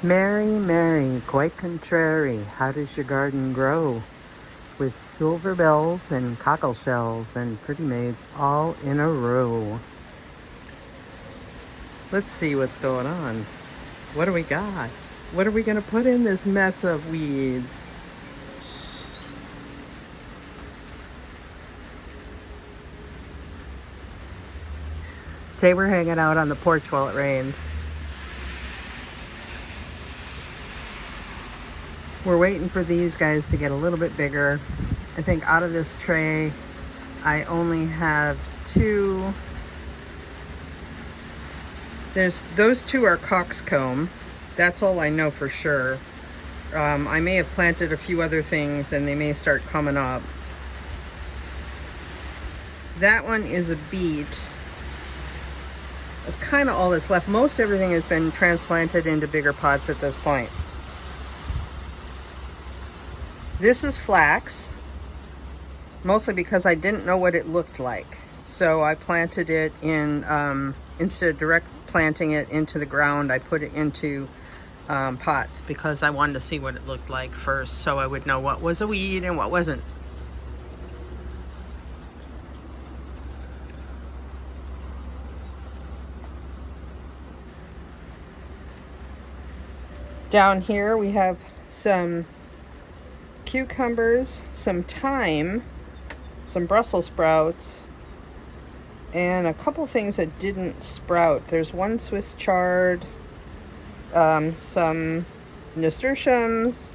Mary, Mary, quite contrary, how does your garden grow? With silver bells and cockle shells and pretty maids all in a row. Let's see what's going on. What do we got? What are we going to put in this mess of weeds? Today we're hanging out on the porch while it rains. We're waiting for these guys to get a little bit bigger. I think out of this tray, I only have 2. Those 2 are coxcomb. That's all I know for sure. I may have planted a few other things and they may start coming up. That one is a beet. That's kind of all that's left. Most everything has been transplanted into bigger pots at this point. This is flax, mostly because I didn't know what it looked like. So I planted it in, instead of direct planting it into the ground, I put it into pots because I wanted to see what it looked like first so I would know what was a weed and what wasn't. Down here we have some cucumbers, some thyme, some Brussels sprouts, and a couple things that didn't sprout. There's one Swiss chard, some nasturtiums,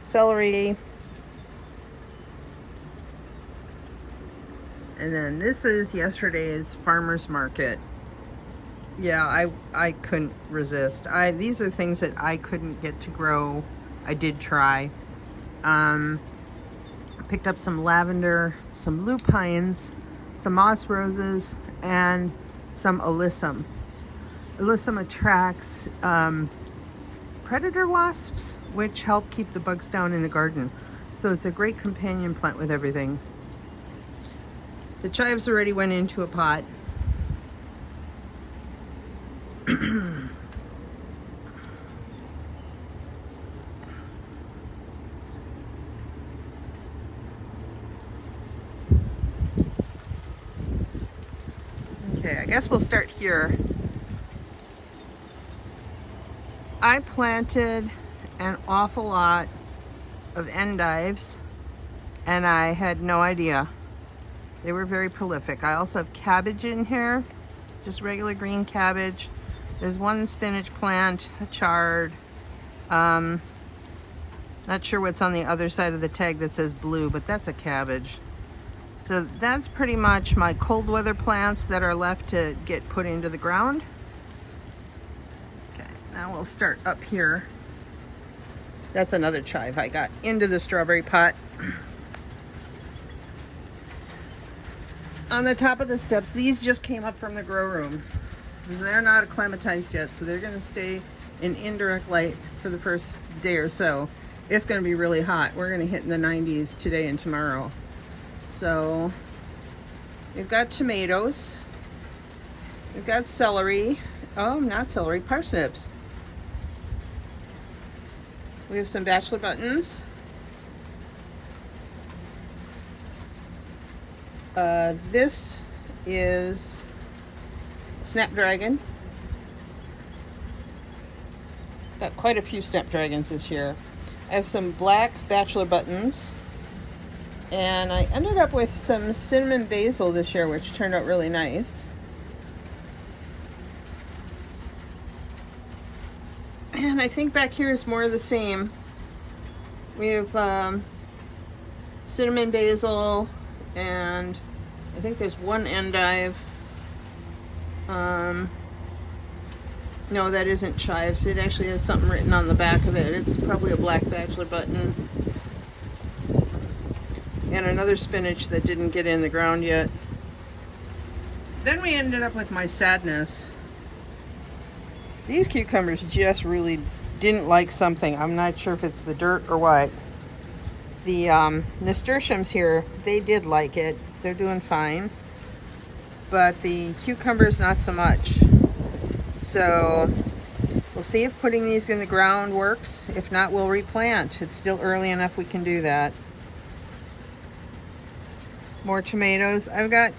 celery, and then this is yesterday's farmer's market. Yeah, I couldn't resist. These are things that I couldn't get to grow. I did try. I picked up some lavender, some lupines, some moss roses, and some alyssum. Alyssum attracts predator wasps, which help keep the bugs down in the garden. So it's a great companion plant with everything. The chives already went into a pot. Okay, I guess we'll start here. I planted an awful lot of endives and I had no idea. They were very prolific. I also have cabbage in here, just regular green cabbage. There's one spinach plant, a chard. Not sure what's on the other side of the tag that says blue, but that's a cabbage. So that's pretty much my cold weather plants that are left to get put into the ground. Okay, now we'll start up here. That's another chive I got into the strawberry pot. On the top of the steps, these just came up from the grow room. They're not acclimatized yet, so they're going to stay in indirect light for the first day or so. It's going to be really hot. We're going to hit in the 90s today and tomorrow. So we've got tomatoes, we've got celery, oh, not celery, parsnips. We have some bachelor buttons. This is snapdragon. Got quite a few snapdragons this year. I have some black bachelor buttons. And I ended up with some cinnamon basil this year, which turned out really nice. And I think back here is more of the same. We have cinnamon basil, and I think there's one endive. No, that isn't chives. It actually has something written on the back of it. It's probably a black bachelor button. And another spinach that didn't get in the ground yet. Then we ended up with my sadness. These cucumbers just really didn't like something. I'm not sure if it's the dirt or what. The nasturtiums here, they did like it. They're doing fine. But the cucumbers, not so much. So we'll We'll see if putting these in the ground works. If not, we'll replant. It's still early enough we can do that. More tomatoes. I've got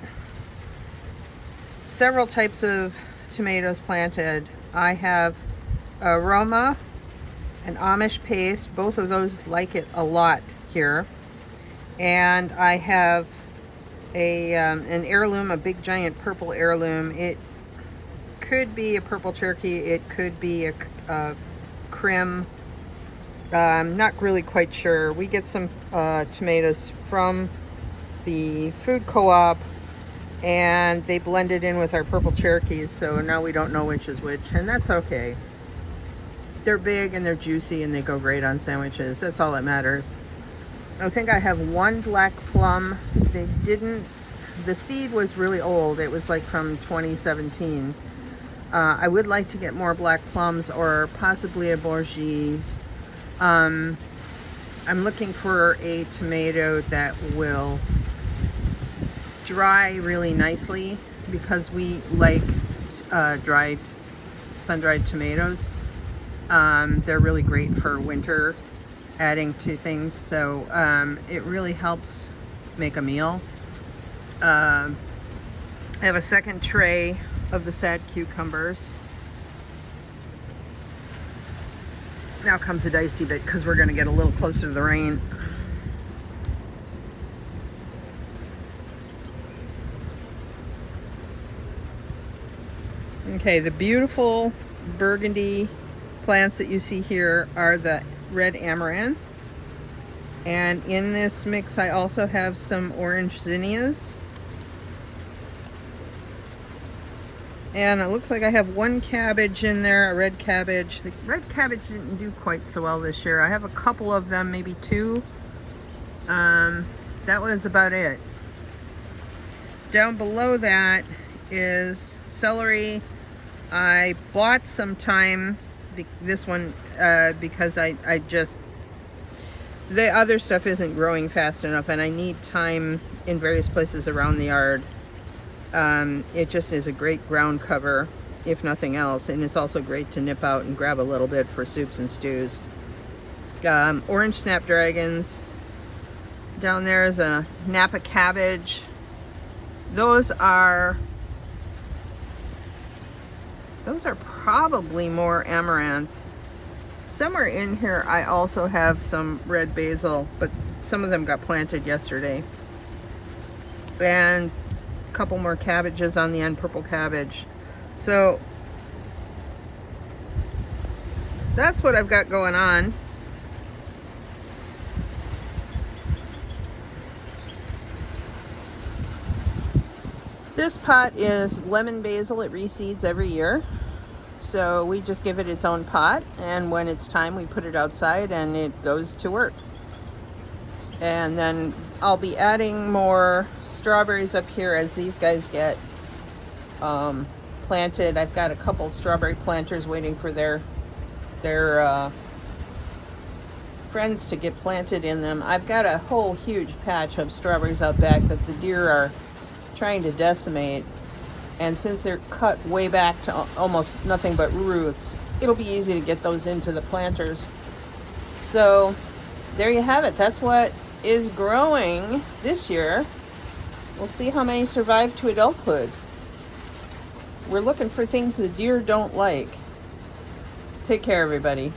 several types of tomatoes planted. I have Aroma and Amish paste. Both of those like it a lot here. And I have an heirloom, a big giant purple heirloom. It could be a purple Cherokee, it could be a Crim. I'm not really quite sure. We get some tomatoes from the food co-op and they blended in with our purple Cherokees, so now we don't know which is which, and that's okay. They're big and they're juicy and they go great on sandwiches. That's all that matters. I think I have one black plum. The seed was really old. It was like from 2017. I would like to get more black plums or possibly a Bourgeois. I'm looking for a tomato that will dry really nicely because we like sun-dried tomatoes. They're really great for winter, adding to things, so it really helps make a meal. I have a second tray of the sad cucumbers. Now comes the dicey bit because we're going to get a little closer to the rain. Okay, the beautiful burgundy plants that you see here are the red amaranth. And in this mix I also have some orange zinnias. And it looks like I have one cabbage in there, a red cabbage. The red cabbage didn't do quite so well this year. I have a couple of them, maybe two. That was about it. Down below that is celery. I bought some time, this one, because I just, the other stuff isn't growing fast enough and I need time in various places around the yard. It just is a great ground cover, if nothing else, and it's also great to nip out and grab a little bit for soups and stews. Orange snapdragons. Down there is a Napa cabbage. Those are probably more amaranth. Somewhere in here I also have some red basil, but some of them got planted yesterday. And a couple more cabbages on the end, purple cabbage. So that's what I've got going on. This pot is lemon basil. It reseeds every year. So we just give it its own pot, and when it's time we put it outside and it goes to work. And then I'll be adding more strawberries up here as these guys get planted. I've got a couple strawberry planters waiting for their friends to get planted in them. I've got a whole huge patch of strawberries out back that the deer are trying to decimate. And since they're cut way back to almost nothing but roots, it'll be easy to get those into the planters. So there you have it. That's what is growing this year. We'll see how many survive to adulthood. We're looking for things the deer don't like. Take care, everybody.